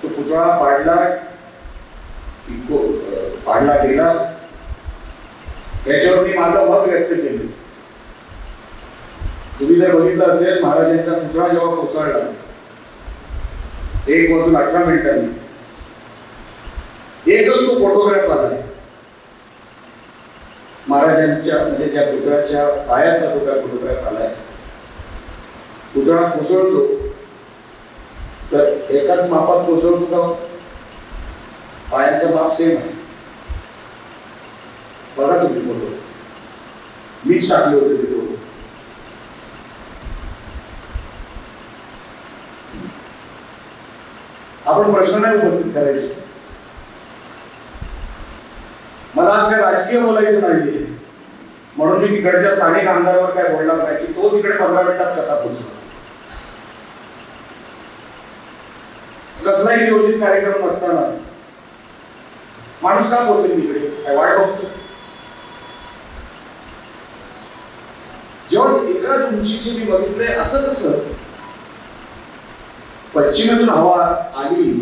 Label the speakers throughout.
Speaker 1: तो पुतळा पाडला गेला याच्यावर मी माझं मत व्यक्त केलं. तुम्ही जर बघितलं असेल महाराजांचा पुतळा जेव्हा कोसळला 1:18 एकच तो फोटोग्राफ आला महाराजांच्या, म्हणजे त्या पुतळ्याच्या पायाचा तो काय फोटोग्राफ आलाय. पुतळा कोसळतो तर एकाच मापात कोसळतो का? पायांचा माप सेम आहे. बघा तुम्ही फोटो, मीच टाकले होते ते फोटो. आपण प्रश्न नाही उपस्थित करायचे. मला आज काय राजकीय बोलायचं नाहीये म्हणून मी तिकडच्या स्थानिक आमदारावर काय बोलणार नाही की तो तिकडे 15 मिनिटात कसा पोहोचला. कसलाही नियोजित कार्यक्रम नसताना माणूस का पोहोचेल तिकडे? काय वाट बघतो? जेव्हा एकाच उंचीचे मी बघितले असं कसं पश्चिमेतून हवा आली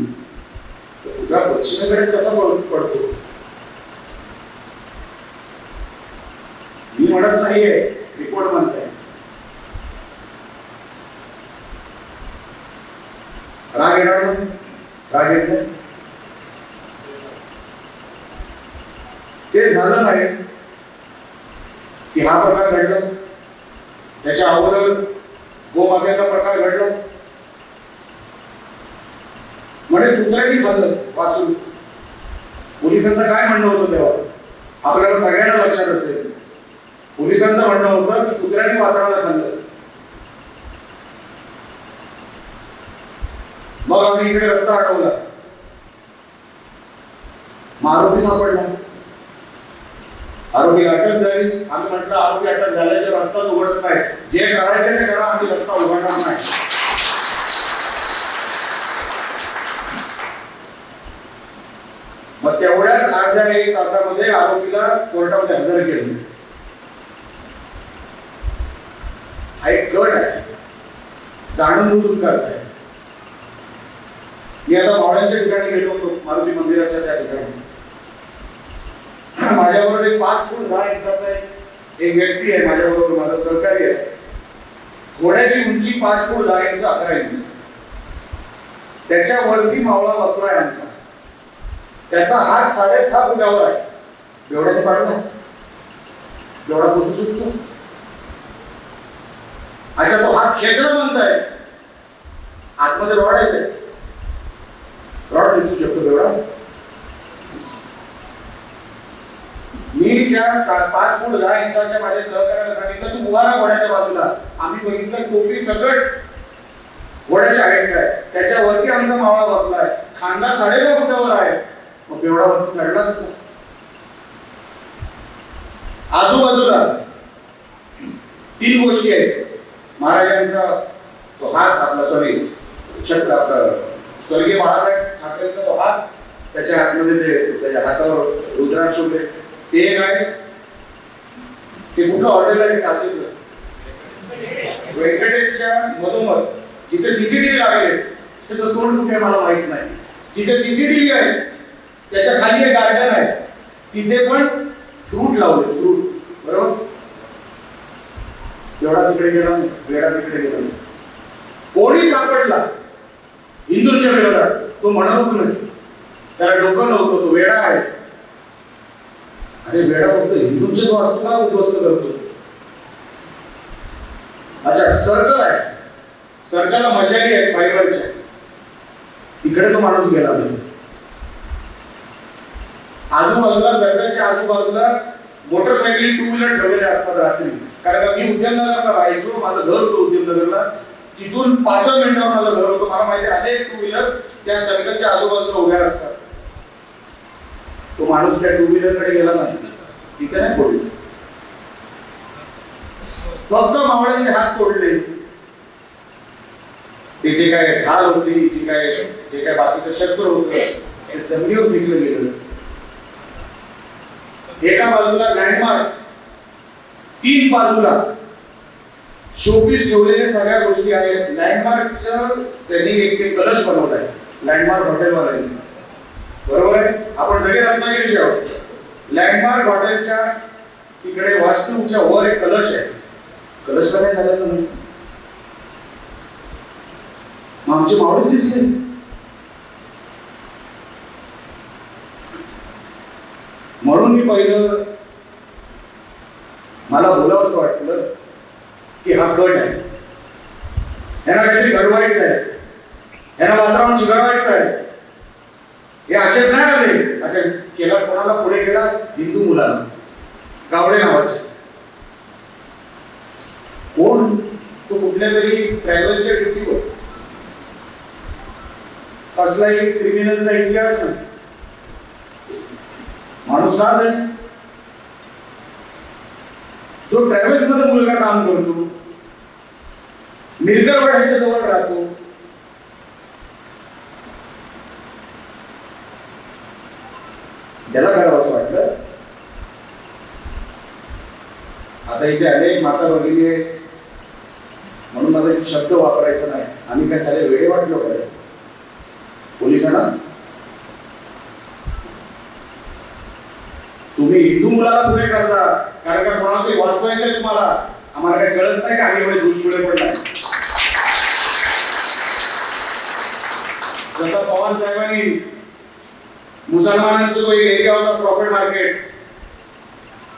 Speaker 1: तर पुतळा पश्चिमेकडेच कसा पडतो? मी म्हणत नाहीये, रिपोर्ट म्हणताय. राग येणार म्हणून राग येत नाही. ते झालं नाही की हा प्रकार घडला. त्याच्या अगोदर गोमातेचा प्रकार घडला. म्हणजे कुत्र्याने खाल्लं वासून. पोलिसांचं काय म्हणणं होतं तेव्हा? आपल्याला सगळ्यांना लक्षात असेल. पोलिसांचं म्हणणं होतं की कुत्र्याने वासराला खाल्लं. मग आम्ही इकडे रस्ता अडवला, आरोपी सापडला, आरोपी अटक झाली. आम्ही म्हटलं आरोपी अटक झाल्याचे रस्ताच उघडत नाही. जे करायचे ते करा, आम्ही रस्ता उघडणार नाही. मग तेवढ्याच अर्ध्या 1 तासामध्ये आरोपीला कोर्टामध्ये हजर केलं. हा एक गट आहे, जाणून बुजून करताय. मी आता मावळ्यांच्या ठिकाणी गेलो होतो, मारुती मंदिराच्या त्या ठिकाणी. माझ्याबरोबर एक 5 फूट 10 इंचाचा एक व्यक्ती आहे माझ्याबरोबर, माझा सहकारी आहे. घोड्याची उंची 5 फूट 10 इंच 11 इंच. त्याच्यावरती मावळा बसलाय आमचा. त्याचा हात 6.5 फुटावर आहे. एवढा तो पाठवा, एवढा पोचू शकतो. अच्छा, तो हात खेचणं म्हणताय. आतमध्ये रॉड आहे, रॉड खेचू शकतो एवढा. मी त्या 5 फूट 10 इंचाच्या माझ्या सहकार्याला सांगितलं तू उभा राहा घोड्याच्या बाजूला. आम्ही बघितलं टोपी सकट घोड्याच्या हाईटचा आहे. त्याच्यावरती आमचा मावळा बसलाय. खांदा 6.5 फुटावर आहे. मग एवढावरती चढला कसा? आजूबाजूला 3 गोष्टी आहेत. महाराजांचा तो हात, आपला छत्र, आपला स्वर्गीय बाळासाहेब ठाकरेंचा तो हात, त्याच्या हातमध्ये ते त्याच्या हातावर रुद्राक्ष होते ते एक आहे. ते कुठलं हॉटेल आहे? काचेचं व्यंकटेशच्या मधोमध जिथे सीसीटीव्ही लागले त्याचं तोंड कुठे मला माहित नाही. जिथे सीसीटीव्ही आहे त्याच्या खाली एक गार्डन आहे, तिथे पण फ्रूट लावले, फ्रूट. बरोबर? एवढा तिकडे गेला नाही, वेळा तिकडे गेला नाही. कोणी सापडला हिंदूंच्या विरोधात तो म्हणत नाही, त्याला डोकं नव्हतं, तो वेडा आहे. अरे वेडा फक्त हिंदूंचेच वास्तू का उद्ध्वस्त करतो? अच्छा, सर्कल आहे, सर्कलला मशाली आहे फायबरच्या, तिकडे तो माणूस गेला नाही. आजूबाजूला सर्कलच्या आजूबाजूला मोटरसायकली 2 व्हीलर ठेवलेले असतात रात्री. कारण का मी उद्याननगरला राहायचो, माझं घर होतं उद्याननगरला. तिथून 5 मिनिटावर माझं घर होतं. मला माहिती आहे अनेक 2 व्हीलर त्या सर्कलच्या आजूबाजूला उभ्या असतात. तो माणूस त्या 2 व्हीलरकडे गेला नाही, तिथे नाही पडले. फक्त मावळ्याचे हात तोडले. ते जे काय ढाल होती, जे काय बाकीचं शस्त्र होतं ते जमिनीवर फेकलं गेलं. एका बाजूला लँडमार्क, 3 बाजूला शोपीस ठेवलेल्या सगळ्या गोष्टी आहेत. लँडमार्कचं त्यांनी एक ते कलश बनवला आहे लँडमार्क हॉटेलवाल्यांनी, बरोबर आहे. आपण सगळे रत्नागिरीचे आहोत. लँडमार्क हॉटेलच्या तिकडे वास्तूच्या वर एक कलश आहे. कलशला काय झालं तुम्ही? मग आमचे मावळे दिसले. म्हणून मी पहिलं मला बोलावंसं वाटलं की हा गट आहे, यांना काहीतरी घडवायचं आहे, यांना वातावरण चिघळवायचं आहे. हे असेच नाही आले. अच्छा, केला कोणाला पुढे गेला? हिंदू मुलाला, गावडे नावाचे. कोण? तो कुठल्या तरी ट्रॅव्हलच्या ड्युटीवर, कसलाही क्रिमिनलचा इतिहास नाही, माणूस का आहे जो ट्रॅव्हल्स मध्ये मुलगा काम करतो, मिरकरवाड्याच्या जवळ राहतो. त्याला करावं असं वाटलं. आता इथे अनेक माता भगिनी आहे म्हणून माझा एक शब्द वापरायचा नाही. आम्ही काय सारे वेडे वाटलो बरं पोलिसांना? तुम्ही हिंदू मुलाला पुढे करता कारण का कोणाला तरी वाचवायचं आहे तुम्हाला. आम्हाला काही कळत नाही का आम्ही एवढे दूर पुढे पडलाय. जसा पवार साहेबांनी मुसलमानांचा जो एक एरिया होता प्रॉफिट मार्केट,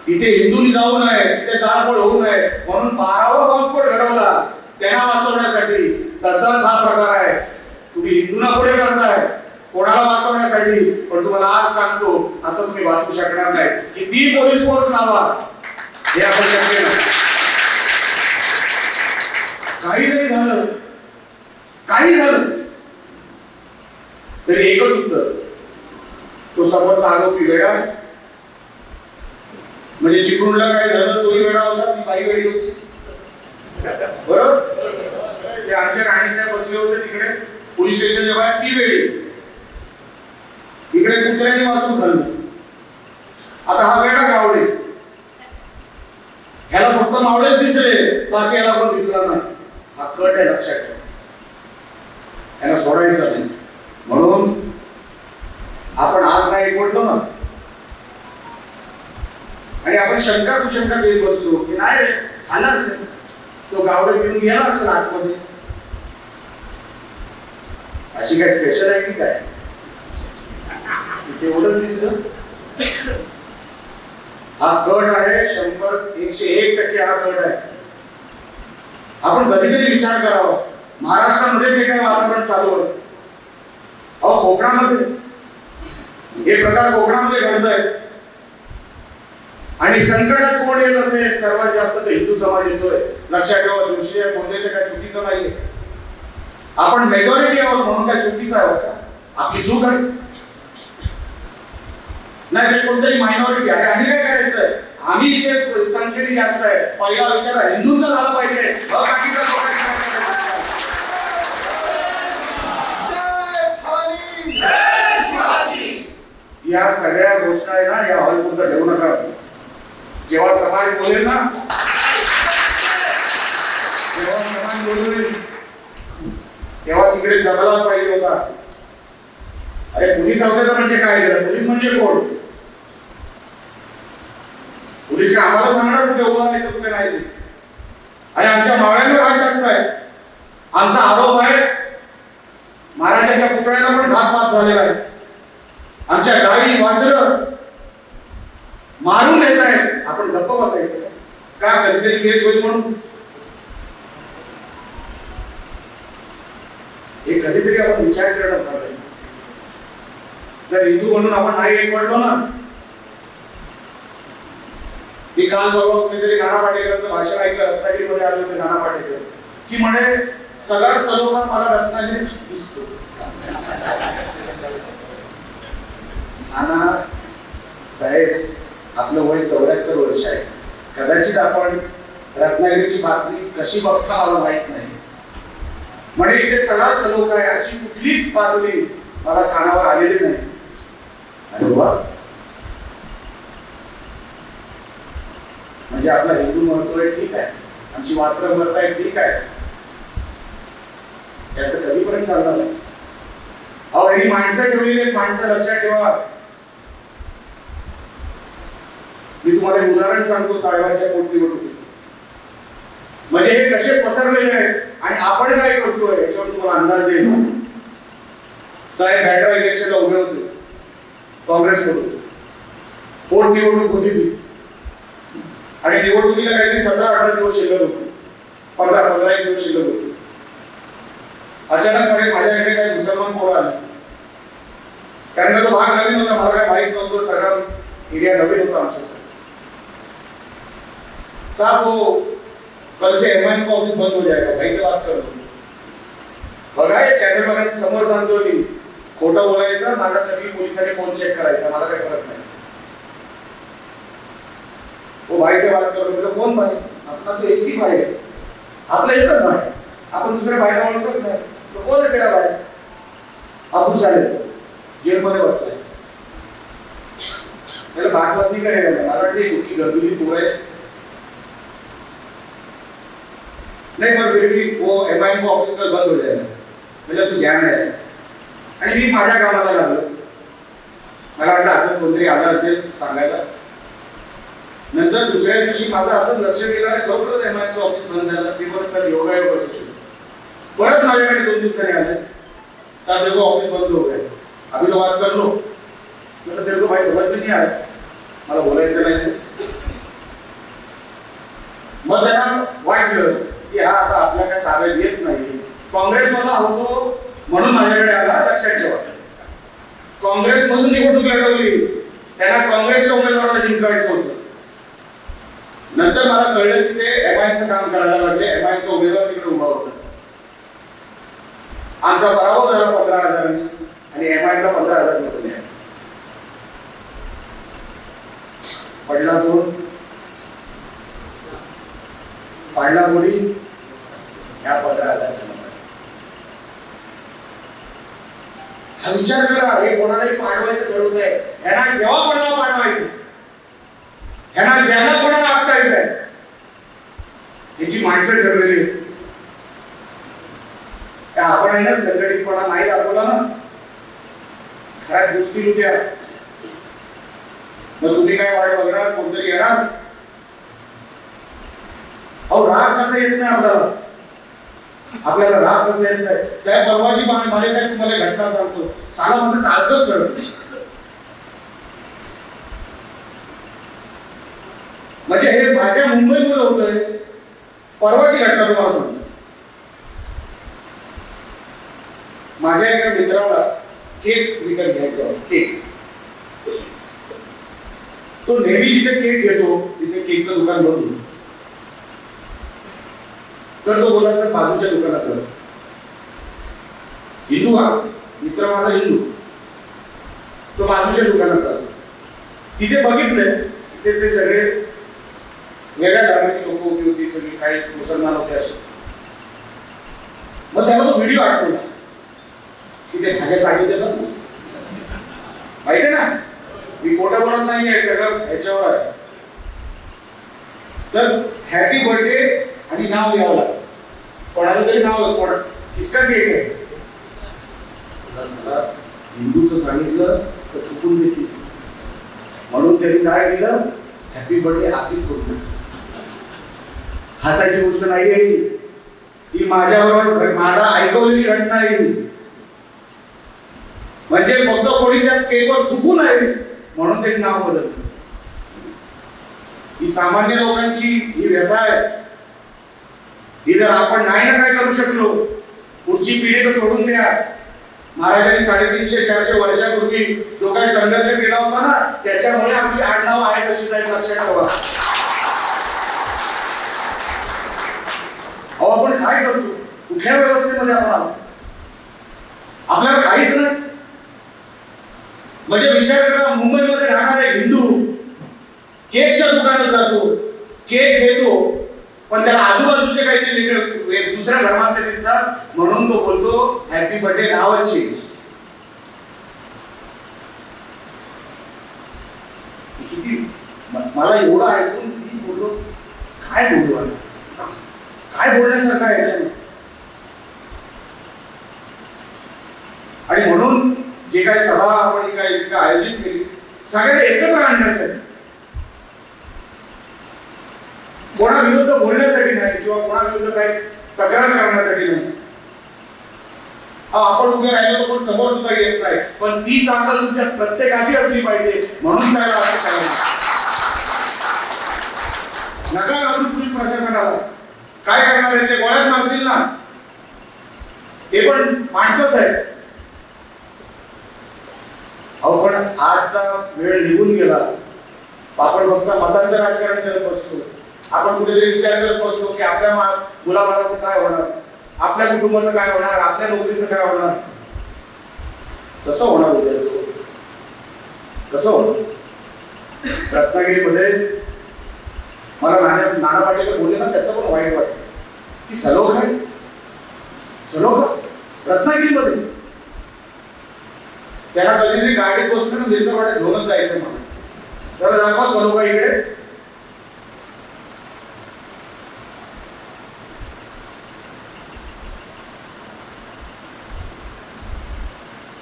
Speaker 1: तिथे हिंदूंनी जाऊ नये, तिथे जाळपोळ होऊ नये म्हणून 12वा बॉम्बस्फोट घडवला त्यांना वाचवण्यासाठी. तसाच हा प्रकार आहे. तुम्ही हिंदूंना पुढे करताय कोणाला वाचवण्यासाठी, पण तुम्हाला आज सांगतो असं तुम्ही वाचू शकणार नाही. किती पोलीस फोर्स लावा हे आपण शक्य नाही. काही जरी झालं, काही झालं तरी एकच उत्तर, तो समोरचा आरोपी वेडा आहे. म्हणजे चिपळूणला काय झालं तोही वेडा होता, ती बाई वेडी होती, बरोबर. ते आमचे राणे साहेब बसले होते तिकडे पोलीस स्टेशनच्या बाहेर, ती वेडी. इकडे कुत्र्याने वाजून खाल्लं. आता हा वेडा गावडे, ह्याला फक्त मावळेच दिसले, बाकी याला पण दिसला नाही. हा कट आहे, लक्षात ठेवा. याला सोडायचं नाही. म्हणून आपण आज नाही एकवटलो ना, आणि आपण शंका कुशंका देत बसलो की नाही झालं असेल, तो गावडे पिऊन गेला असेल आतमध्ये. अशी काय स्पेशल आहे की काय? तेवढंच दिसलं. हा कट आहे 101% हा कट आहे. आपण कधीतरी विचार करावा महाराष्ट्रामध्ये जे काही वातावरण चालू आहे, अहो कोकणामध्ये हे प्रकार कोकणामध्ये घडत आहे. आणि संकटात कोण येत असेल सर्वात जास्त तर हिंदू समाज येतोय. लक्षात ठेवा, जोशी बोलले काय चुकीचं नाहीये. आपण मेजॉरिटी आहोत म्हणून काय चुकीचं आहे का? आपली चूक आहे नाही, ते कोणतरी मायनॉरिटी आहे. आम्ही काय करायचंय? आम्ही इथे संख्येने जास्त आहे. पहिला विचार हिंदूंचा झाला पाहिजे, बाकीचा या सगळ्या गोष्टी आहे ना, या हॉलपुरता ठेवू नका. जेव्हा समाज बोलेल ना, जेव्हा समाज बोलेल तेव्हा तिकडे जमला पाहिजे होता. अरे पोलीस अवतार म्हणजे काय झालं? पोलीस म्हणजे कोण? पोलीस काय आम्हाला सांगणार कुठे उभं राहायचं कुठे नाही ते? आणि आमच्या मावळ्यांवर हात टाकताय. आमचा आरोप आहे महाराजांच्या पुतळ्याला पण घातपात झालेला आहे. आमच्या गाई वासरं मारून येत आहेत. आपण गप्प बसायचं का? कधीतरी केस होईल म्हणून? हे कधीतरी आपण विचार करणं भाग आहे. जर हिंदू म्हणून आपण नाही एकवटलो ना, मी काल बरोबर कुठेतरी नाना पाटेकरांचं भाषण ऐकलं, रत्नागिरीमध्ये आले होते नाना पाटेकर, की म्हणे सगळा सलोखा मला रत्नागिरीत दिसतो. नाना साहेब, आपलं वय 74 वर्ष आहे. कदाचित आपण रत्नागिरीची बातमी कशी बघता मला माहित नाही. म्हणे इथे सगळा सलोखा आहे अशी कुठलीच बातमी मला कानावर आलेली नाही. अरे वा, म्हणजे आपला हिंदू म्हणतोय ठीक आहे, आमची वासरं मरताय, ठीक आहे, याचं कधीपर्यंत चालणार आहे? अहो, ही माणसं ठेवलेली आहेत, माणसं लक्षात ठेवा. मी तुम्हाला एक उदाहरण सांगतो साहेबांच्या पोटनिवडणुकीचं, म्हणजे हे कसे पसरलेले आहेत आणि आपण काय करतोय याच्यावर तुम्हाला अंदाज येईल. साहेब बॅटरा इलेक्शनला उभे होते काँग्रेसकडून, पोटनिवडणूक होती ती, आणि निवडणुकीला काहीतरी 17-18 दिवस शिल्लक होते, 15-15 दिवस शिल्लक होते. अचानकपणे माझ्याकडे काही मुसलमान पोरं आले. त्यांना तो भाग नवीन होता, मला काय माहित नव्हतं, सगळा एरिया नवीन होता आमच्यासाठी. साहब वो कल से एमआईएम का ऑफिस बंद हो जाएगा, भाई से बात करो. बघा हे चॅनल बघा, समोर सांगतो मी, खोटं बोलायचं, माझा कधी पोलिसांनी फोन चेक करायचा, मला काही फरक नाही. वो भाई से बात करो. म्हणजे कोण भाई? आपला तो एक ही भाई आहे, आपला एकच भाई, आपण दुसऱ्या भाईला ओळखत नाही. कोण आहे तेरा भाई? अबू साहेब जेलमध्ये बसलाय. मला भागवत नाही करायला, मला वाटते की गर्दुली पोर आहे. नहीं, पर फिर भी वो एमआईएम ऑफिस कल बंद हो जाएगा, मतलब तू ध्यान आहे. आणि मी माझ्या कामाला लागलो. मला वाटतं असंच कोणतरी आलं असेल सांगायला. नंतर दुसऱ्या दिवशी माझं असंच लक्ष गेलं, खरोखरच एमआईएमचं ऑफिस बंद झालं. ती परत सर योगायोग असू शकतो. परत माझ्याकडे 2 दिवसांनी आले, साहब देखो ऑफिस बंद हो गए, अभी तो बात कर लो. मतलब तेरे को भाई समझ में नहीं आ रहा, मला बोलायचं नाही. मग त्यांना वाटलं की हा आता आपल्या काय ताब्यात येत नाही, काँग्रेसवाला होतो म्हणून माझ्याकडे आला. लक्षात ठेवा, काँग्रेसमधून निवडणूक लढवली, त्यांना काँग्रेसच्या उमेदवाराला जिंकायचं होतं. नंतर मला कळलं की ते एमआयएमचं काम करायला लागले, एमआयएमचा उमेदवार तिकडे उभा होता. आमचा पराभव झाला 15,000 आणि एमआयएमला 15,000 मतं मिळाली. पडला कोण? पाडला कोणी? या 15,000च्या मतात. हा विचार करा, हे कोणालाही पाडवायचं ठरवत आहे. ह्यांना जेव्हा कोणाला पाडवायचं, ह्यांना ज्यांना कोणाला आपटायचं आहे, ह्याची माणसं ठरलेली आहेत. आपण आहे ना, संघटितपणा नाही दाखवला ना, खऱ्या गोष्टी होत्या. मग तुम्ही काय वाट बघणार, कोणतरी येणार. अहो, राग कसा येत नाही आपल्याला, आपल्याला राग कसा येत नाही. साहेब परवाची माने साहेब तुम्हाला घटना सांगतो, साला माझं टाळकं सर. म्हणजे हे माझ्या मुंबईमध्ये होतंय. परवाची घटना तुम्हाला सांगतो. माझ्या एका मित्राला केक विकत घ्यायचा, केक. तो नेहमी जिथे केक घेतो तिथे केकचं दुकान बंद होतं. तर तो बोलायचा बाजूच्या दुकानात जातो. हिंदू, हा मित्र माझा हिंदू, तो बाजूच्या दुकानात जातो. तिथे बघितलंय तिथे ते सगळे वेगळ्या धर्माची लोक उभी होती, सगळी काही मुसलमान होते असे. मग त्याला तो व्हिडिओ आठवला की ते भाग्याचं आठवते का माहिती आहे ना. मी खोटं बोलत नाही, आहे सगळं ह्याच्यावर आहे. तर हॅपी बर्थडे आणि नाव लिहावं लागतं, कोणाला तरी नाव. कोण किसका केक आहे? हिंदूचं सांगितलं तर चुकून देतील, म्हणून त्यांनी काय केलं, हॅपी बर्थडे अशीच करून. हसायची गोष्ट नाही आहे ही, माझ्याबरोबर माझा ऐकवलेली घटना आहे. म्हणजे फक्त कोणी त्या केकवर चुकून आहे म्हणून त्यांनी नाव बदललं. ही सामान्य लोकांची ही व्यथा आहे. ही जर आपण नाही ना काय करू शकलो, पुढची पिढी तर सोडून द्या. महाराजांनी 350-400 वर्षापूर्वी जो काही संघर्ष केला होता ना, त्याच्यामुळे आपली आडनाव आहे तशी जाईल, लक्षात ठेवा. अहो, आपण काय करतो, कुठल्या व्यवस्थेमध्ये आपण आहोत, आपल्याला काहीच नाही. म्हणजे विचार करा, मुंबईमध्ये राहणारे हिंदू केकच्या दुकानात जातो, केक घेतो, पण त्याला आजूबाजूचे काहीतरी दुसऱ्या धर्मातले दिसतात म्हणून तो बोलतो हॅपी बर्थडे नावच चेंज. किती मला एवढं ऐकून मी बोललो, काय बोलू आता. काय बोलण्यासारखं आहे याच्यामध्ये? आणि म्हणून जे काही सभा आपण काय आयोजित केली सगळ्यांना एकत्र आणण्यासाठी, कोणाविरुद्ध बोलण्यासाठी नाही किंवा कोणाविरुद्ध काही तक्रार करण्यासाठी नाही. आपण उभे राहिलो तर कोण समोर सुद्धा येत नाही, पण ती ताकद तुमच्या प्रत्येकाची असली पाहिजे म्हणून त्याला असं करायला नका. अजून पोलीस प्रशासनाला काय करणार आहे? ते गोळ्यात मारतील ना, ते पण माणसंच आहे. अहो पण आजचा वेळ निघून गेला, आपण फक्त मतांचं राजकारण करत बसतो. आपण कुठेतरी विचार करत बसतो की आपल्या मुलाबाळाचं काय होणार, आपल्या कुटुंबाचं काय होणार, आपल्या नोकरीचं काय होणार. कसं होणार उद्याचं? कसं होणार? रत्नागिरीमध्ये मला नाना पाटील बोलले ना, त्याचं पण वाईट वाटतं की सलोखा आहे, सलोखा रत्नागिरीमध्ये. त्यांना कधीतरी गाडीत बसतो ना दिलकरवाड्यात घेऊनच जायचं मला, जरा दाखवा सलोखा इकडे.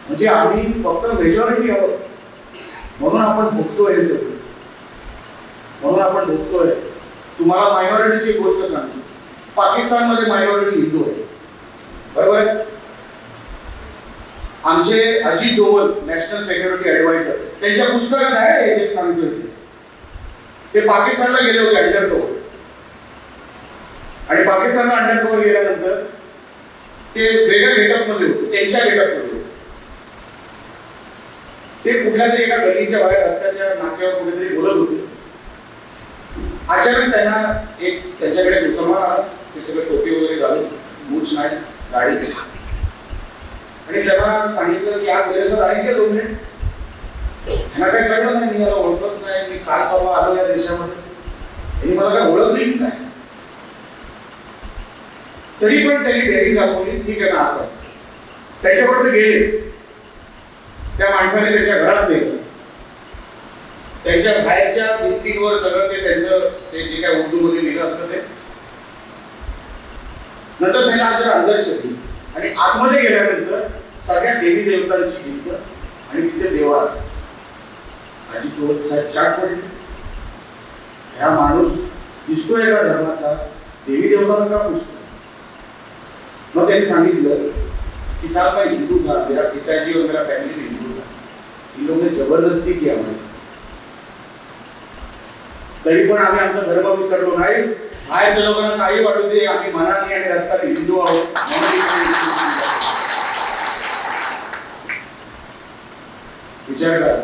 Speaker 1: म्हणजे आम्ही फक्त मेजॉरिटी आहोत म्हणून आपण भोगतोय हे सगळं, म्हणून आपण भोगतोय. तुम्हाला मायनॉरिटीची गोष्ट सांगतो, पाकिस्तानमध्ये मायनॉरिटी हिंदू आहे, बरोबर आहे. आमचे Ajit Doval national security adviser, त्यांच्या पुस्तकात आहे हे सांगतोय. ते पाकिस्तानला गेले होते अंडर कव्हर, आणि पाकिस्तानला अंडर कव्हर गेल्यानंतर ते वेगळ्या गेटअप मध्ये होते, त्यांच्या गेटअप मध्ये होते. ते कुठल्या तरी एका गल्लीच्या बाहेर रस्त्याच्या नाक्यावर कुठेतरी बोलत होते. अचानक त्यांना एक त्यांच्याकडे मुसलमान आला, ते सगळे टोपी वगैरे घालून, मूछ नाही, दाढी, आणि त्यांना सांगितलं की आप मेरे साथ आएंगे 2 मिनिट. त्यांना काही कळलं नाही, मी याला ओळखत नाही, मी काल परवा आलो या देशामध्ये, त्यांनी मला काय ओळखली की काय. तरी पण त्यांनी डेअरिंग दाखवली, ठीक आहे ना. आता त्याच्यावर ते गेले, त्या माणसाने त्याच्या घरात नेलं, त्यांच्या बाहेरच्या भिंतींवर सगळं ते त्यांचं ते जे काय उर्दू मध्ये लिहिलं असतं ते. नंतर सांगितलं आज जरा अंदर शोधी, आणि आतमध्ये गेल्यानंतर सगळ्या देवी देवतांची भिंत आणि तिथे देवार. अजित डोवल साहेब चाट पडले, ह्या माणूस दिसतोय का धर्माचा, देवी देवतांना का पुसतो. मग त्यांनी सांगितलं कि साहब मैं हिंदू था, मेरा पिताजी और मेरा फैमिली भी हिंदू था, इन लोगों ने जबरदस्ती किया हमारे साथ. तरी पण आम्ही आमचा धर्म विसरलो नाही. बाहेरच्या लोकांना काही वाटू दे, आम्ही मनाने आणि रक्ताने हिंदू आहोत. विचार करा.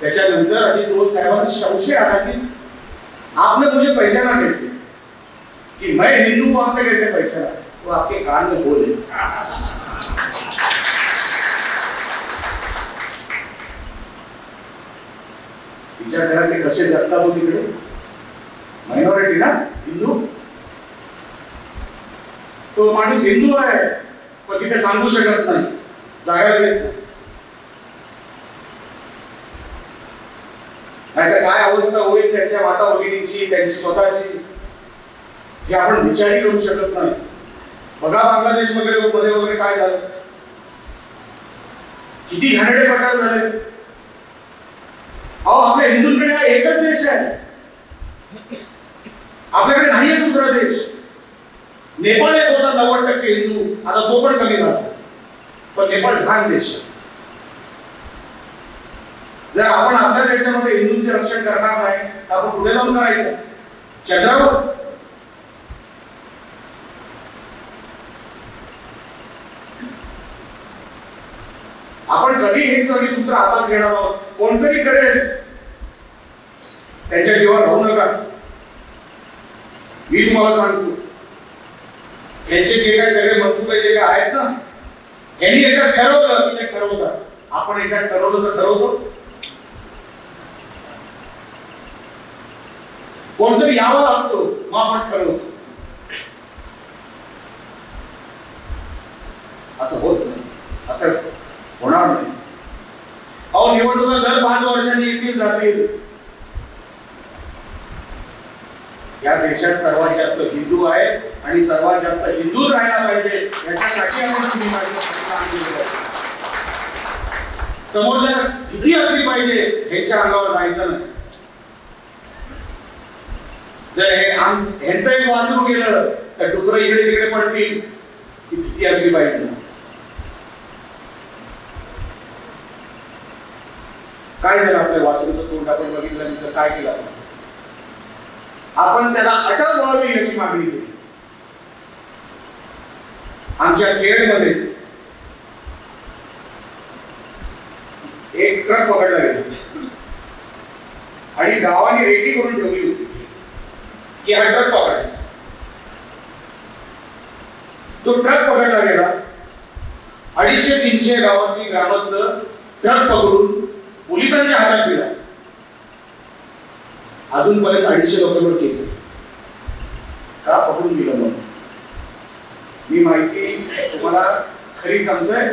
Speaker 1: त्याच्यानंतर अजित डोवल साहेबांना संशय आला की आपने मुझे पहचाना कैसे, कि मैं हिंदू हूं, आपने कैसे पहचाना. वो आपके कान में बोले. विचार करा की कसे जगतात हो तिकडे. मायनॉरिटी ना, हिंदू. तो माणूस हिंदू आहे पण तिथे सांगू शकत नाही, जागायला देत नाही. नाहीतर काय अवस्था होईल त्यांच्या माता भगिनींची, त्यांची स्वतःची, हे आपण विचारही करू शकत नाही. बघा बांगलादेश मध्ये वगैरे काय झालं, किती घाणेरडे प्रकार झाले. अहो आपल्या हिंदूंकडे हा एकच देश आहे, आपल्याकडे नाही आहे दुसरा देश. नेपाळ एक होता 90% हिंदू, आता तो पण कमी झाला, पण नेपाळ लहान देश. जर आपण आपल्या देशामध्ये हिंदूंचे रक्षण करणार नाही तर आपण कुठे जाऊन करायचं, चंद्रावर. आपण कधी हे सगळी सूत्र हातात घेणार आहोत, कोणतरी करेल, त्यांच्या जीवावर राहू नका. मी तुम्हाला सांगतो, यांचे जे काही सगळे मनसुबे जे काय आहेत ना, यांनी एकदा ठरवलं की ते ठरवतात. आपण एकदा ठरवलं तर ठरवतो. कोणतरी यावं लागतो, मग आपण ठरवतो. असं होत नाही, असं होणार नाही. अहो निवडणुका दर 5 वर्षांनी येतील जातील. या देशात सर्वात जास्त हिंदू आहे आणि सर्वात जास्त हिंदूच राहायला पाहिजे याच्यासाठी आपण समोरच्या भीती असली पाहिजे ह्याच्या अंगावर जायचं नाही. जर ह्यांचं एक वासरू गेलं तर डुकरं इकडे तिकडे पडतील, ती भीती असली पाहिजे. काय झालं आपल्या वासरूचं तोंड आपण बघितलं तर काय केलं आपण त्याला अटक व्हावी अशी मागणी केली. आमच्या खेडमध्ये एक ट्रक पकडला गेला आणि गावाने रेखी करून ठेवली होती की हा ट्रक पकडायचा. तो ट्रक पकडला गेला. 250-300 गावातील ग्रामस्थ ट्रक पकडून पोलिसांच्या हातात दिला. अजूनपर्यंत 250 लोकांवर केस आहे. का पकडून दिलं म्हणून मी माहिती तुम्हाला खरी सांगतोय.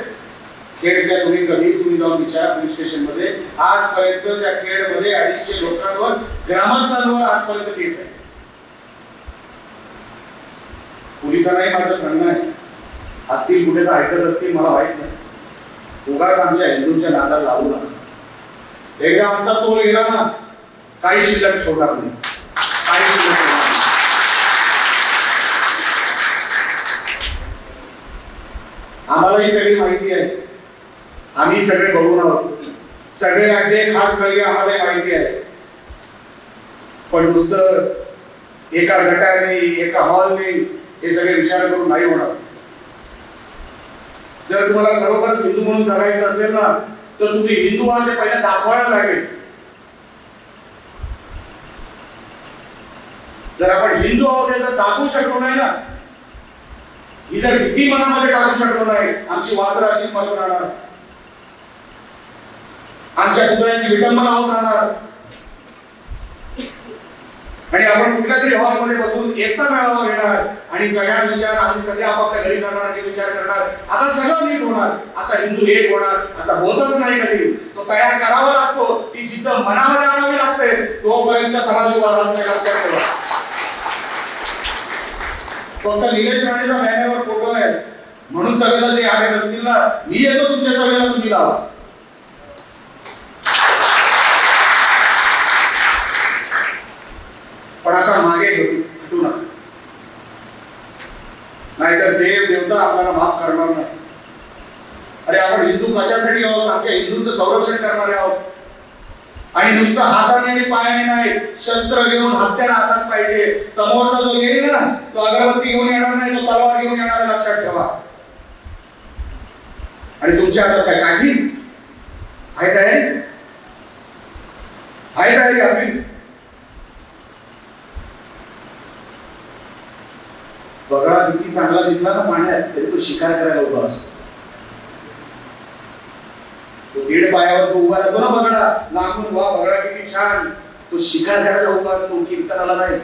Speaker 1: खेडच्या तुम्ही जाऊन विचारा पोलीस स्टेशन मध्ये, आजपर्यंत त्या खेडमध्ये 250 लोकांवर ग्रामस्थांवर आजपर्यंत केस आहे. पोलिसांनाही माझं सांगणं आहे, असतील कुठे तर ऐकत असतील मला माहित नाही, उगाच आमच्या हिंदूंच्या नादाला लावू नका. एकदा आमचा तोल गेला ना काही शिल्लक ठेवणार नाही, काही शिल्लक ठेवणार नाही. आम्हालाही सगळी माहिती आहे, आम्ही सगळे बघून आहोत, सगळे अड्डे खास कळगे आम्हालाही माहिती आहे. पण नुसतं एका गटाने एका हॉलने हे सगळे विचार करून नाही होणार. जर तुम्हाला खरोखरच हिंदू म्हणून जगायचं असेल ना तर तुम्ही हिंदू आहात ते पहिला दाखवायला लागेल. जर आपण हिंदू आहोत हे जर दाखवू शकलो नाही ना, ही जर भीती मनामध्ये टाकू शकलो नाही, आमची वासर अशी मत राहणार, आमच्या पुतळ्यांची विटंबना होत राहणार आणि आपण कुठल्या तरी हॉलमध्ये बसून एकता मेळावा घेणार आणि सगळ्या विचार आम्ही सगळे आपापल्या घरी जाणार आणि विचार करणार आता सगळं नीट होणार, आता हिंदू एक होणार असा होतच नाही. कधी तो तयार करावा लागतो, ती जिद्द मनामध्ये आणावी लागते, तोपर्यंत समाज उभा राहत नाही. लक्षात ठेवा. फक्त निलेश राणेचा बॅनरवर फोटो आहे म्हणून सगळ्याला जे आले असतील ना, मी येतो तुमच्या सगळ्याला, तुम्ही लावा. पण आता मागे हटू नका, नाहीतर देव देवता आपल्याला माफ करणार नाही. अरे आपण हिंदू कशासाठी आहोत? आमच्या हिंदूंचं संरक्षण करणारे आहोत. आणि नुसतं हाताने आणि पायाने नाही, शस्त्र घेऊन हत्यार हातात पाहिजे. समोरचा जो येईल ना तो अगरबत्ती घेऊन येणार नाही, तो तलवार घेऊन येणार आहे, लक्षात ठेवा. आणि तुमच्या हातात काय काठी आहे? काय आपली बगळा किती चांगला दिसला ना पाण्यात, तरी तो शिकार करायला उभा असतो. तो 1.5 पायावर तो उभा राहतो ना बगळा, लांबून वा बगळा किती छान, तो शिकार करायला उभा असतो, कीर्तनाला नाही.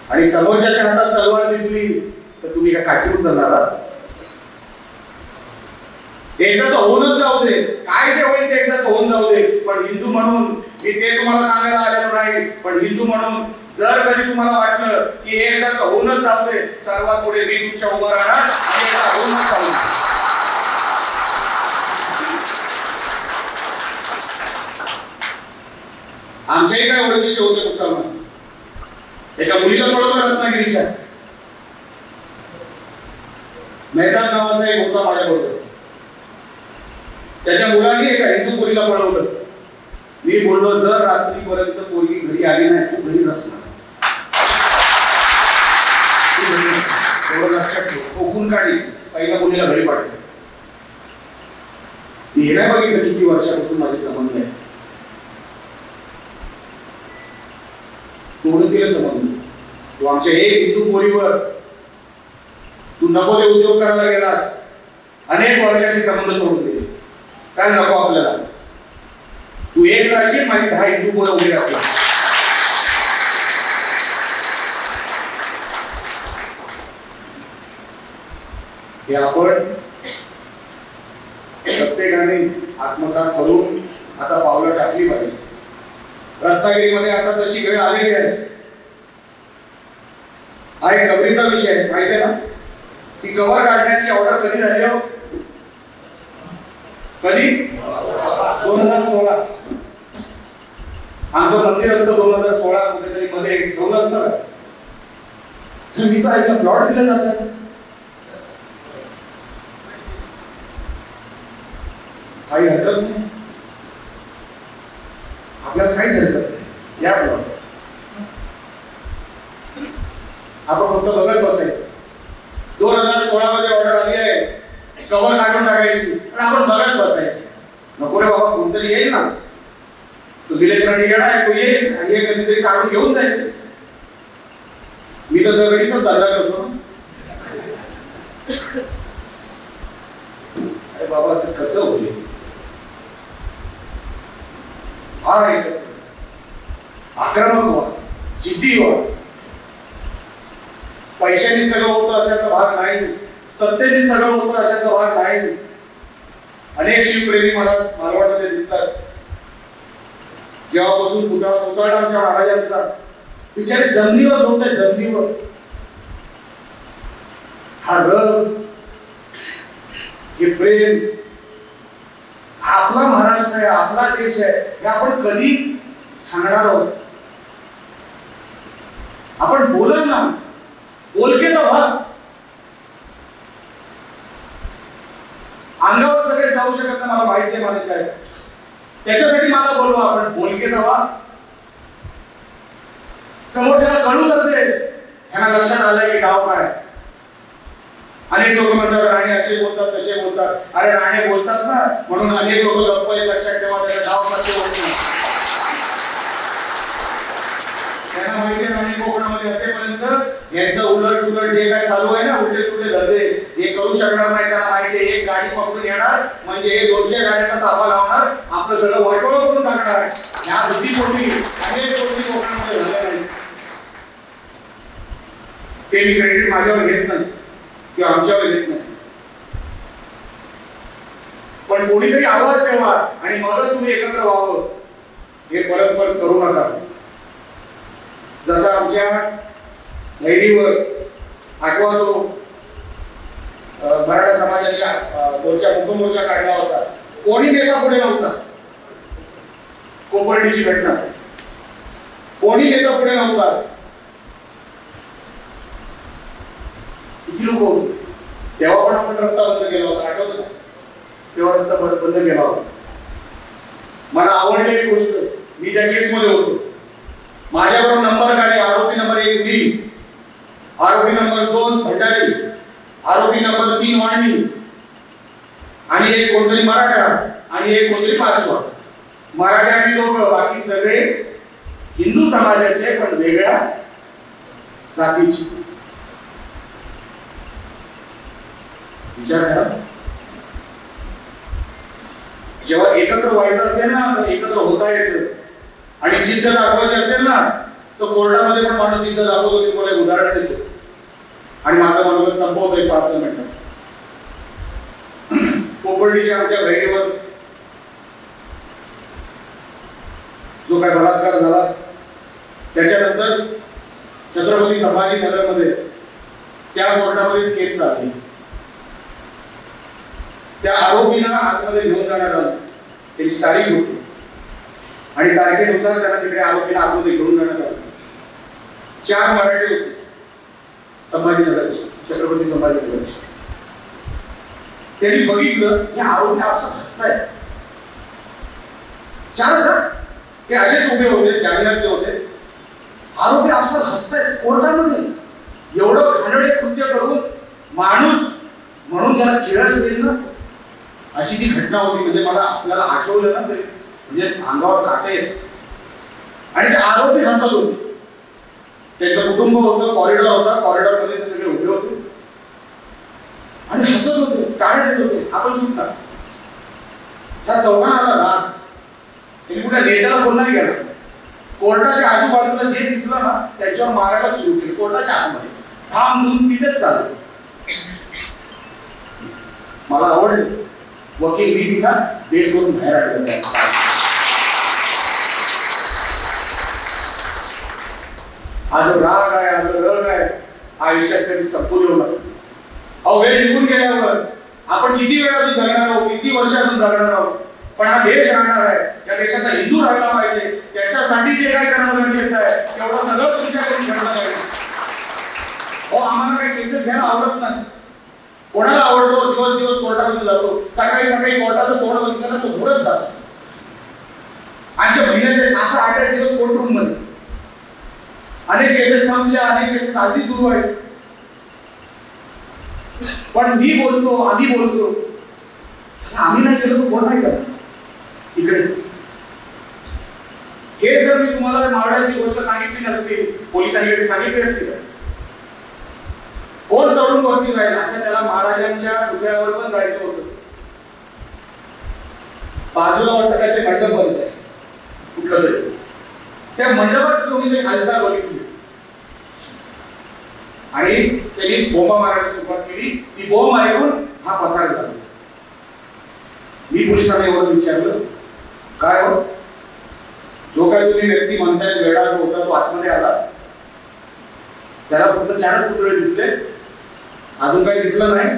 Speaker 1: आणि समोरच्याच्या हातात तलवार दिसली तर तुम्ही काय काठीवर जाणार आहात? एकदाच होऊनच जाऊ दे, काय जे होईल ते एकदाच होऊन जाऊ दे. पण हिंदू म्हणून मी ते तुम्हाला सांगायला आलेलो नाही, पण हिंदू म्हणून जर कधी तुम्हाला वाटलं की हे एकदाच होऊनच जाऊ दे, सर्वात पुढे मी तुमच्या उभं राहणार आणि एकदा होऊनच जाऊ दे. आमच्याही काय ओळखीचे होते मुसलमान. एका मुलीला पळवलं रत्नागिरीच्या, मेहताब नावाचा एक होता माझ्याबरोबर, त्याच्या मुलाने एका हिंदू मुलीला पळवलं. मी बोललो जर रात्रीपर्यंत पोरगी घरी आली नाही तू घरी नसणार. लक्षात ठेव, कोकून काढली, पहिल्या मुलीला घरी पाठवलं. मी हे नाही बघितलं किती वर्षापासून माझे संबंध आहे, तोडून दिले संबंध. तू आमच्या एक हिंदू पोरीवर तू नको ते उद्योग करायला गेलास, अनेक वर्षाचे संबंध तोडून दिले. चाल नको आपल्याला, तू एक जाशील माझी 10 हिंदू पोरं उभी राहतील. हे आपण प्रत्येकाने आत्मसात करून आता पावलं टाकली पाहिजे. रत्नागिरीमध्ये आता तशी वेळ आलेली आहे. हा एक गबरीचा विषय आहे, माहिती आहे ना? ती कव्हर काढण्याची ऑर्डर कधी झाली हो? कधी? 2016. आमचं मंदिर असतं 2016 कुठेतरी मध्ये ठेवलं असतं का? तर मी तर ऐकलं प्लॉट दिला जातात. काही हरकत नाही, आपल्याला काहीच हरकत नाही, या प्लॉट आपण फक्त बघत बसायचं. 2016 मध्ये ऑर्डर आली आहे, कव्हर काढून टाकायची पण आपण बघत बसायचं. नको रे बाबा, कोणतरी येईल ना, तो विलेशराणी येणार, तो येईल आणि हे कधीतरी काढून घेऊन जाईल. मी तर दगडीचा धंदा करतो ना. अरे बाबा, असं कसं होईल? हा एकत्र आक्रमक व्हा, जिद्दी व्हा. पैशाने सगळं होतं अशाचा भाग नाही, सत्तेने सगळं होतं अशाचा भाग नाही. अनेक शिवप्रेमी मला मालवणमध्ये दिसतात. जेव्हापासून पुतळा कोसळला आमच्या महाराजांचा, बिचारे जमिनीवर झोपतात, जमिनीवर. हा रग, हे प्रेम, हा आपला महाराष्ट्र आहे, आपला देश आहे, हे आपण कधी सांगणार आहोत? आपण बोला ना, बोलके तर व्हा. अंगावर सगळे जाऊ शकत ना, मला माहिती आहे माने साहेब, त्याच्यासाठी मला बोलवा. आपण बोलके तर व्हा. समोरच्याला कळू जाते, ह्यांना लक्षात आलंय की डाव काय. अनेक लोक म्हणतात राणे असे बोलतात, तसे बोलतात. अरे राणे बोलतात ना म्हणून अनेक लोक गप्प आहेत, लक्षात ठेवा. त्याला डाव कसे बोलतात त्यांना माहिती आहे. राणे कोकणामध्ये असेपर्यंत यांचं उलट सुलट जे काय चालू आहे ना, उलटे सुलटे धंदे, हे करू शकणार नाही. त्यांना माहिती आहे एक गाडी पकडून येणार म्हणजे हे 200 गाड्याचा ताबा लावणार, आपलं सगळं वाटोळं करून टाकणार. या बुद्धीपोटी अनेक गोष्टी कोकणामध्ये झाल्या नाही. ते मी क्रेडिट माझ्यावर घेत नाही किंवा आमच्यावर घेत नाही, पण कोणीतरी आवाज ठेवा आणि मगच तुम्ही एकत्र व्हावं. हे परत परत करू नका. जसा आमच्या बहिणीवर आठवा तो मराठा समाजाने मोर्चा, मुकमोर्चा काढला होता, कोणी नेता पुढे नव्हता. कोपर्डीची घटना, कोणी नेता पुढे नव्हता. किती लोक होते तेव्हा, पण आपण रस्ता बंद केला होता, आठवतं का? तेव्हा रस्ता बंद केला होता. मला आवडली एक गोष्ट, मी त्या केसमध्ये होतो. माझ्याबरोबर नंबर काय, आरोपी नंबर 1 मी, आरोपी नंबर 2 भंडारी, आरोपी नंबर 3 वाणी, आणि एक कोणतरी मराठा आणि एक कोणतरी 5वा. मराठा आम्ही दोघं, बाकी सगळे हिंदू समाजाचे पण वेगळ्या जातीचे. विचार करा, जेव्हा एकत्र व्हायचं असेल ना तर एकत्र होता येतं. आणि जिद्द दाखवायची असेल ना तर कोर्टामध्ये पण माणूस जिद्द दाखवतो. मी तुम्हाला एक उदाहरण देतो आणि माझं मनोगत संपवतोय 5 मिनिटात. कोपर्डीच्या आमच्या बहिणीवर जो काय बलात्कार झाला, त्याच्यानंतर छत्रपती संभाजीनगरमध्ये त्या कोर्टामध्ये केस चालली. त्या आरोपींना आतमध्ये घेऊन जाण्यात आलं, त्यांची तारीख होती आणि तारखेनुसार त्यांना तिकडे आरोपीला आतमध्ये घेऊन जाण्यात आलं. 4 मराठी होते संभाजीनगरचे, छत्रपती संभाजीनगरचे. त्यांनी बघितलं की आरोपी आपसात हसताय. 4 ते असेच उभे होते, जामिनातले होते. आरोपी आपसात हसताय कोर्टामध्ये. एवढं घाणेरडे कृत्य करून माणूस म्हणून त्याला किळस येईल ना, अशी ती घटना होती. म्हणजे मला आपल्याला आठवलं ना तरी म्हणजे अंगावर काटे. आणि ते आरोपी हसत होते. त्यांचं कुटुंब होतं, कॉरिडॉर होता, कॉरिडॉर मध्ये ते सगळे उभे होते आणि हसत होते, टाळ्या देत होते. आपण सुटणार. त्या चौघांना राग, त्यांनी कुठल्या नेत्याला बोल नाही गेला. कोर्टाच्या आजूबाजूला जे दिसलं ना त्याच्यावर मारायला सुरू केली. कोर्टाच्या आतमध्ये थांबून तिथेच चालू. मला आवडलं. वकील मी तिला बेल करून बाहेर आणलं. हा जो राग आहे, हा जो रग आहे, आयुष्यात कधी संपू देऊ नका. अहो वेळ निघून गेल्यावर आपण किती वेळ अजून जगणार आहोत, किती वर्ष अजून जगणार आहोत, पण हा देश राहणार आहे. या देशाचा हिंदू राहिला पाहिजे. त्याच्यासाठी जे काय करणं गरजेचं आहे तेवढं सगळं तुमच्याकडे घडलं पाहिजे. हो आम्हाला काही केसेस घ्यायला आवडत नाही. कोणाला आवडतो दिवस दिवस कोर्टामध्ये जातो, सकाळी सकाळी कोर्टाचं तोंड बघितलं ना तो घोडत जातो. आमच्या महिन्याचे 6-8 दिवस कोर्ट रूम मध्ये अनेक केसेस संपल्या, अनेक केसेस आजही सुरू आहेत. पण मी बोलतो, आम्ही बोलतो, आम्ही नाही केलं तर कोण नाही करणार इकडे. हे जर मी तुम्हाला मावळ्याची गोष्ट सांगितली नसती, पोलिसांनी कधी सांगितली असती का? कोण चढून वरती जाईल? अच्छा त्याला महाराजांच्या तुकड्यावर पण जायचं होतं. बाजूला वाटतं काहीतरी मंडप बनत आहे कुठलं तरी, त्या मंडपात तुम्ही ते खालचा बघितली आणि त्यांनी बोंबा मारायला सुरुवात केली. ती बोंब ऐकून हा पसार झाला. मी पोलिसांना एवढं विचारलं, काय हो जो काय तुम्ही व्यक्ती म्हणताय वेडा जो होता तो आतमध्ये आला, त्याला फक्त 4च पुतळे दिसले, अजून काही दिसलं नाही,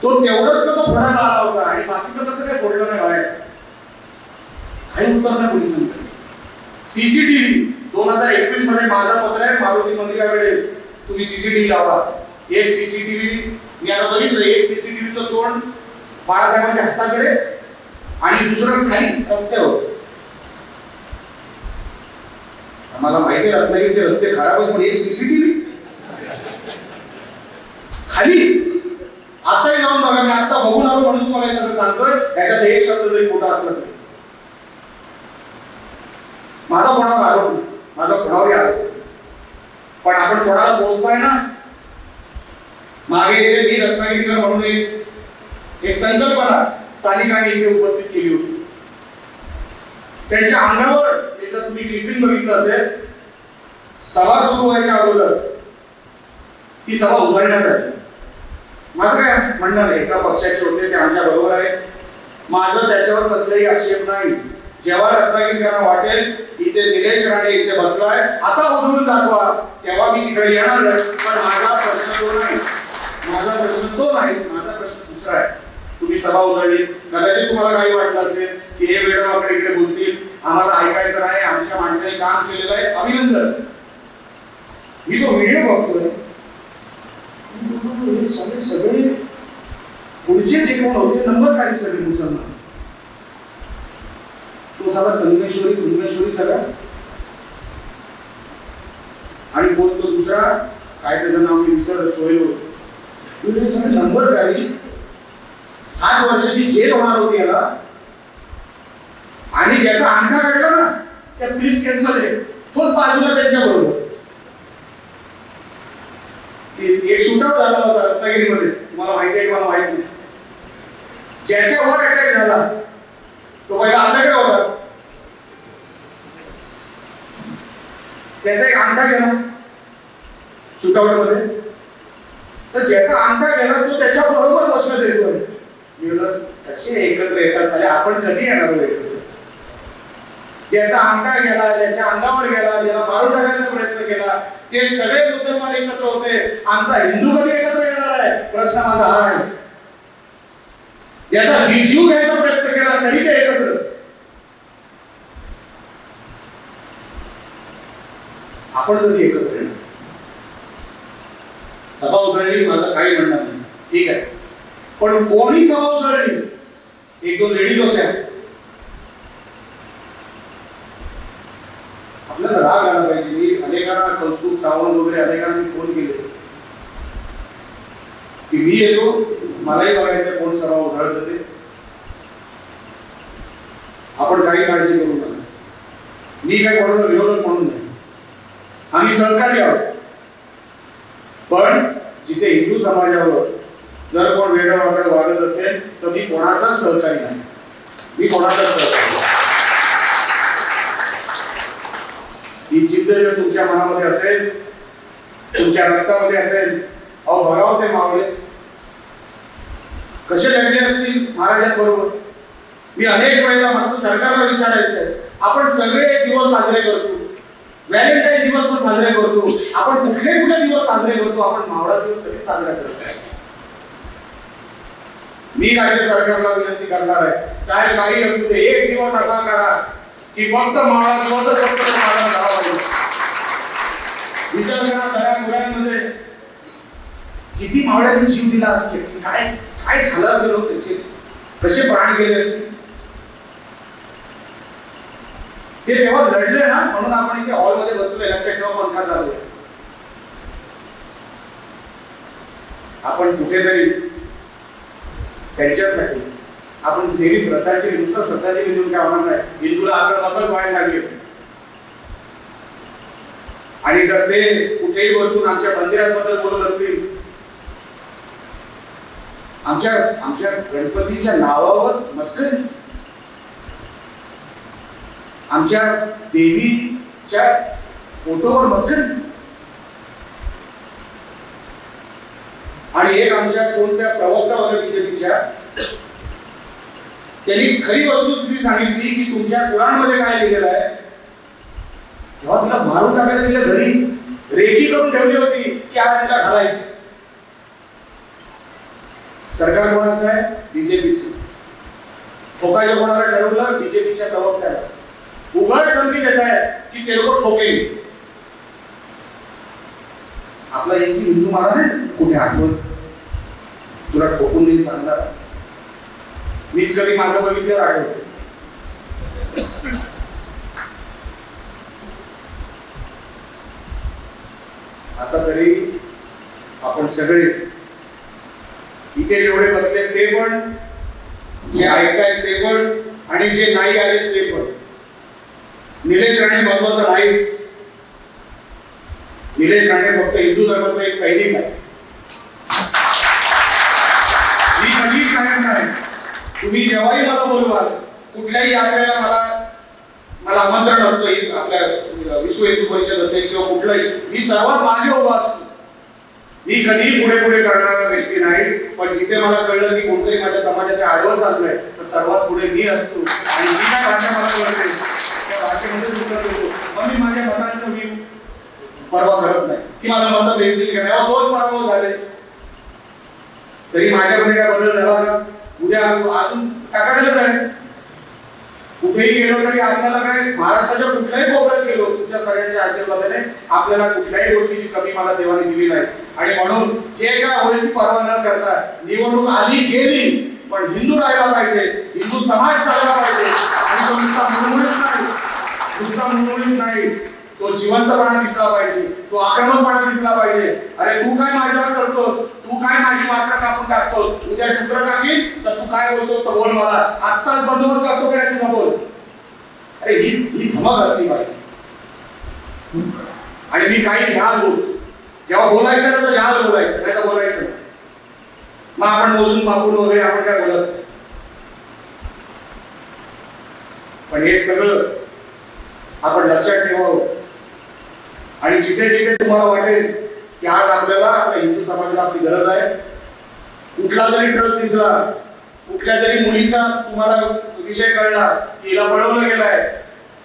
Speaker 1: तो तेवढंच कसं फोडायला आला होता आणि बाकीचं कसं काय फोडलं नाही बाहेर? काही उत्तर नाही पोलिसांकडे. सीसीटीव्ही 2021 मध्ये माझं पत्र आहे मारुती मंदिराकडे, तुम्ही सीसीटीव्ही लावा. एक सीसीटीव्ही मी आता बघितलं, एक सीसीटीव्हीचं तोंड बाळासाहेबांच्या हाताकडे आणि दुसरं खाली रस्त्यावर. आम्हाला माहिती आहे रत्नागिरीचे रस्ते खराब आहेत, पण एक सीसीटीव्ही खाली. आताही जाऊन बघा, मी आता बघून आलो म्हणून तुम्हाला हे सगळं सांगतोय. याच्यात एक शब्द जरी खोटा असला तरी माझा कोणावर आरोप नाही, माझा कोणावरही आरोप नाही, पण आपण कोणाला पोचताय ना. मागे इथे मी रत्नागिरीकर म्हणून एक संकल्पना स्थानिकांनी इथे उपस्थित केली होती. त्यांच्या अंगावर जर तुम्ही क्लिपिंग बघितलं असेल, सभा सुरू व्हायच्या अगोदर ती सभा उघडण्यात आली. माझं काय म्हणणं नाही, एका पक्षाचे होते ते आमच्या बरोबर आहे, माझं त्याच्यावर कसलाही आक्षेप नाही. जेव्हा रत्नागिरीकरांना वाटेल इथे निलेश राणे इथे बसलाय, आता उघडून दाखवा, तेव्हा मी तिकडे येणार आहे. पण माझा प्रश्न तो नाही, माझा प्रश्न तो नाही, माझा प्रश्न दुसरा आहे. तुम्ही सभा उघडली, कदाचित तुम्हाला काही वाटलं असेल की हे वेळेवाकडे इकडे बोलतील, आम्हाला ऐकायचं नाही, आमच्या माणसाने काम केलेलं आहे, अभिनंदन. मी तो व्हिडिओ बघतोय, सगळे पुढचे जे कोण होते नंबर काही सगळे मुसलमान, तो सगळा संगमेश्वरी सगळा, आणि कोण तो दुसरा काय त्याचं नाव मी विसरलो, सोहेल, सगळे नंबर काही. 7 वर्षाची जेल होणार होती याला, आणि ज्याचा अंगठा काढला ना त्या पोलीस केस मध्ये तोच बाजूला त्याच्या बरोबर. एक शूटआउट झाला होता रत्नागिरीमध्ये, तुम्हाला माहिती आहे मला माहित नाही. ज्याच्यावर अटॅक झाला तो पहिला आपल्याकडे होता, त्याचा एक अंगठा गेला शूटआउट मध्ये, तर ज्याचा अंगठा गेला तो त्याच्या बरोबर बसण्यात येतोय. कसे एकत्र येतात सारे, आपण कधी येणार एकत्र? ज्याचा अंगठा गेला, ज्याच्या अंगावर गेला, ज्याला मारून टाकायचा प्रयत्न केला, ते सगळे मुसलमान एकत्र होते. आमचा हिंदू कधी एकत्र येणार आहे? प्रश्न माझा हा आहे. याचा जीव घ्यायचा प्रयत्न केला तरी ते एकत्र. आपण कधी एकत्र येणार? सभा उधळली, माझं काही म्हणणं नाही, ठीक आहे, पण कोणी सभा उधळली? 1-2 लेडीज होत्या. आपल्याला राग आला पाहिजे. मी अनेकांना, कौस्तुभ सावंत वगैरे अनेकांना मी फोन केले की मी येतो, मलाही बघायचं कोण सभा उधळत ते. आपण काही काळजी करू नका. मी काय कोणाचा विरोधक म्हणून नाही, आम्ही सहकारी आहोत. पण जिथे हिंदू समाजावर जर कोण वेडावाकडे वागत असेल तर मी कोणाचाच सहकारी नाही, मी कोणाचाच सहकारी. ही जिद्द जर तुमच्या मनामध्ये असेल, तुमच्या रक्तामध्ये असेल, अहो बघाव ते मावळे कसे लढले असतील महाराजांबरोबर. मी अनेक वेळेला मला सरकारला विचारायचं आहे, आपण सगळे दिवस साजरे करतो, व्हॅलेंटाईन दिवस पण साजरे करतो आपण, कुठले दिवस साजरे करतो आपण, मावळा दिवस कधीच साजरा करत नाही. मी राज्य सरकारला विनंती करणार आहे, साहेब काही असू दे, एक दिवस असा काढा की फक्त मावळा दिवसच फक्त साजरा करावा लागेल. विचार करा, दऱ्याखोऱ्यांमध्ये किती मावळ्यांनी जीव दिला असेल, काय काय झालं असेल, त्याचे कसे प्राण गेले असतील. ते तेव्हा लढले ना, म्हणून आपण इथे हॉलमध्ये बसलोय. लक्षात ठेवा, पंखा चालू आहे. आपण कुठेतरी त्यांच्यासाठी आपण नेहमी श्रद्धांजली देऊन काय होणार नाही. हिंदूला आक्रमकच व्हायला लागेल. आणि जर ते कुठेही बसून आमच्या मंदिरांबद्दल बोलत असतील, आमच्या गणपतीच्या नावावर मस्करी, आमच्या देवीच्या फोटोवर मस्करी, आणि एक आमच्या कोणत्या प्रवक्ता होत्या बीजेपीच्या, त्यांनी खरी वस्तुस्थिती सांगितली की तुमच्या कुराणमध्ये काय लिहिलेलं आहे. तेव्हा तिला मारून टाकायला दिलं, घरी रेखी करून ठेवली होती की आज तिला घालायची. सरकार कोणाचं आहे? बीजेपीचं. ठोकायचं कोणाला ठरवलं? बीजेपीच्या प्रवक्त्याला. उघड धमकी देत आहे की ते लोक ठोकेल. आपला एक हिंदू मला नाही कुठे आठवत, तुला ठोकून देईल सांगणार. मीच कधी माझं बघितल्यावर आठवतो. आता तरी आपण सगळे इथे जेवढे बसले ते पण, जे ऐकतायत ते पण, आणि जे नाही आले ते पण. निलेश राणे महत्वाचा नाहीच. निलेश राणे फक्त हिंदू धर्माचा एक सैनिक आहे. मी कधीच सांगत नाही, तुम्ही जेव्हाही मला बोलवाल, कुठल्याही यात्रेला मला आमंत्रण असतं, आपल्या विश्व हिंदू परिषद असेल किंवा कुठलंही, मी सर्वात मागे उभा असतो. मी कधीही पुढे करणारा व्यक्ती नाही. पण जिथे मला कळलं की कोणतरी माझ्या समाजाच्या आडवं चाललंय, तर सर्वात पुढे मी असतो. आणि जी काय भाषा मला कळते त्या भाषेमध्ये उत्तर देतो. मग मी माझ्या मतांचं मी परवा करत नाही की मला मतं भेटतील का नाही. दोन पराभव झाले तरी माझ्यामध्ये काय बदल झाला का? उद्या अजून टाकायलाच आहे. कुठेही गेलो तरी आपल्याला काय, महाराष्ट्राच्या कुठल्याही कोपऱ्यात गेलो, तुमच्या सगळ्यांच्या आशीर्वादाने आपल्याला कुठल्याही गोष्टीची कमी मला देवाने दिली नाही. आणि म्हणून जे काय होईल ती पर्वा न करता, निवडणूक आली गेली पण हिंदू राहायला पाहिजे, हिंदू समाज चालला पाहिजे. आणि तो नुसता मुळमुळीत नाही, तो जिवंतपणा दिसला पाहिजे, तो आक्रमकपणा दिसला पाहिजे. अरे तू काय माझ्यावर करतोस, तू काय माझी वासरा कापून टाकतोस, उद्या टुकरं टाकीन तर तू काय बोलतोस तर बोल, मला आत्ताच बंदोबस्त करतो काय तुझा बोल. अरे ही धमक असली पाहिजे. आणि मी काही घ्याल बोल, जेव्हा बोलायचं ना तर घ्याल बोलायचं, नाही तर बोलायचं नाही. मग आपण मोजून मापून वगैरे आपण काय बोलत. पण हे सगळं आपण लक्षात ठेवावं. आणि जिथे जिथे तुम्हाला वाटेल की आज आपल्याला आपल्या हिंदू समाजाला आपली गरज आहे, कुठला जरी ट्रक दिसला, कुठल्या जरी मुलीचा तुम्हाला विषय कळला की हिला पळवलं गेलाय,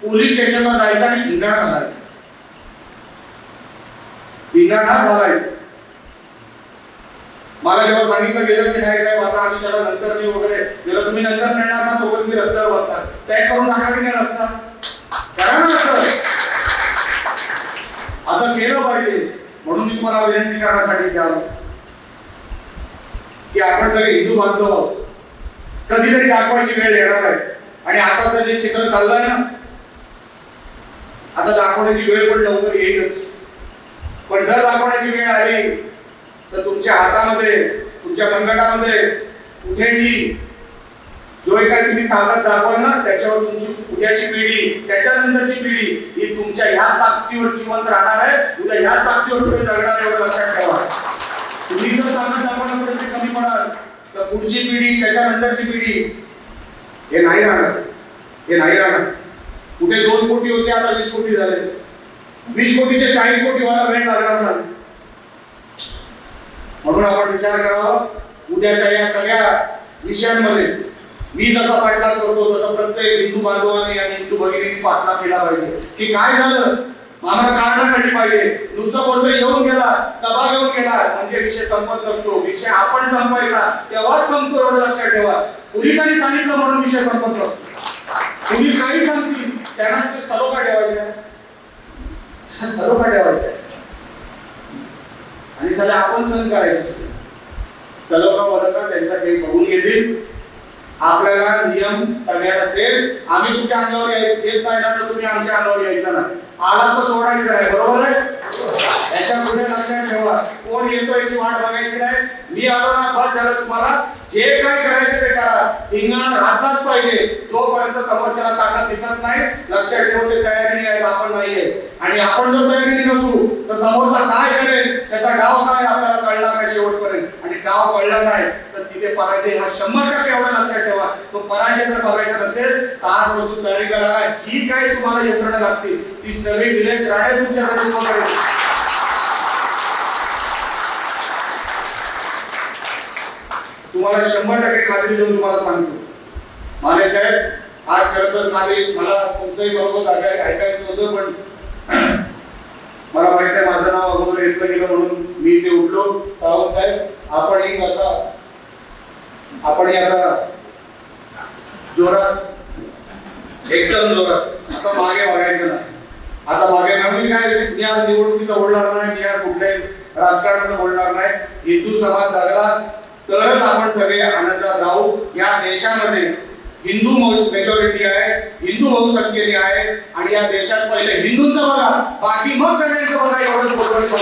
Speaker 1: पोलीस स्टेशनला जायचं आणि धिंगाणा घालायचा. मला जेव्हा सांगितलं गेलं की नाही साहेब आता आम्ही त्याला नंतर देऊ वगैरे, गेलं तुम्ही नंतर नेणार ना, तोपर्यंत मी रस्त्यावर बसणार. तय करून टाका की नाही रस्ता, करा ना. असं केलं पाहिजे. म्हणून मी तुम्हाला विनंती करण्यासाठी द्यावं की आपण सगळे हिंदू बांधव आहोत. कधीतरी दाखवायची वेळ येणार आहे. आणि आता जे चित्र चाललंय ना, आता दाखवण्याची वेळ पण लवकर येईलच. पण जर दाखवण्याची वेळ आली तर तुमच्या हातामध्ये, तुमच्या मनगटामध्ये कुठेही जो काय तुम्ही ताकद दाखवाल ना, त्याच्यावर तुमची उद्याची पिढी, त्याच्यानंतरची पिढी ही तुमच्या ह्या ताकदीवर जिवंत राहणार आहे. उद्या ह्या ताकदीवर पुढे जगणार, एवढं लक्षात ठेवा. तुम्ही जर ताकद दाखवायला कुठेतरी कमी पडाल तर पुढची पिढी, त्याच्यानंतरची पिढी हे नाही राहणार. कुठे 2 कोटी होते आता 20 कोटी झाले. 20 कोटी ते 40 कोटी व्हायला वेळ लागणार नाही. म्हणून आपण विचार करावा उद्याच्या या सगळ्या विषयांमध्ये. मी जसा पाठलाग करतो तसं प्रत्येक हिंदू बांधवांनी आणि हिंदू भगिनींनी पाठलाग केला पाहिजे की काय झालं, आम्हाला कारण काढली पाहिजे. नुसतं कोणतरी येऊन गेला, सभा घेऊन गेला म्हणजे विषय संपत नसतो. विषय आपण संपवायचा तेव्हाच संपतो, एवढं लक्षात ठेवा. पोलिसांनी सांगितलं म्हणून विषय संपत नसतो. पोलीस काही सांगतील त्यांना सलोखा ठेवायचा, हा सलोखा ठेवायचा आणि सगळं आपण सहन करायचं. सलोखा वरका त्यांचा काही बघून घेतील. आपल्याला नियम सगळ्यांना सेम. आम्ही तुमच्या अंगावर येत नाही ना तर तुम्ही आमच्या अंगावर यायचं नाही. आला तर सोडायचं नाही, बरोबर आहे. त्याच्या पुढे लक्षात ठेवा, कोण येतो याची वाट बघायची नाही. मी आलो ना बस झालं. तुम्हाला जे काय करायचं ते करा. धिंगाणा राहताच पाहिजे जोपर्यंत समोरच्याला ताकद दिसत नाही. लक्षात ठेव, ते तयारीने आहेत, आपण नाहीये. आणि आपण जर तयारीने नसू तर समोरचा काय करेल, त्याचा डाव काय आपल्याला कळणार नाही शेवटपर्यंत. आणि डाव कळला नाही तर तिथे पराजय हा 100% एवढं लक्षात ठेवा. तो पराजय जर बघायचा नसेल तर आजपासून तयारी करा. जी काही तुम्हाला यंत्रणा लागतील ती सगळी निलेश राणे तुमच्यासाठी उभं करेल. तुम्हाला 100% खात्री देऊन तुम्हाला सांगतो. माने साहेब, आज खरं तर मला तुमचंही बरोबर ऐकायचं होतं, पण मला माहित आहे माझं नाव अगोदर घेतलं गेलं म्हणून मी ते उठलो. सावंत साहेब, आपणही आता जोरात, एकदम जोरात, आता मागे बघायचं नाही. आता मागे नवीन काय, मी आज निवडणुकीचा बोलणार नाही, मी आज कुठल्याही राजकारणाचं बोलणार नाही. हिंदू समाज जागला तरच आपण सगळे आनंदात राहू. या देशामध्ये हिंदू मेजॉरिटी आहे, हिंदू बहुसंख्येने आहे आणि या देशात पहिले हिंदूंचं बघा, बाकी मग सगळ्यांचं बघा. एवढंच बोलतो.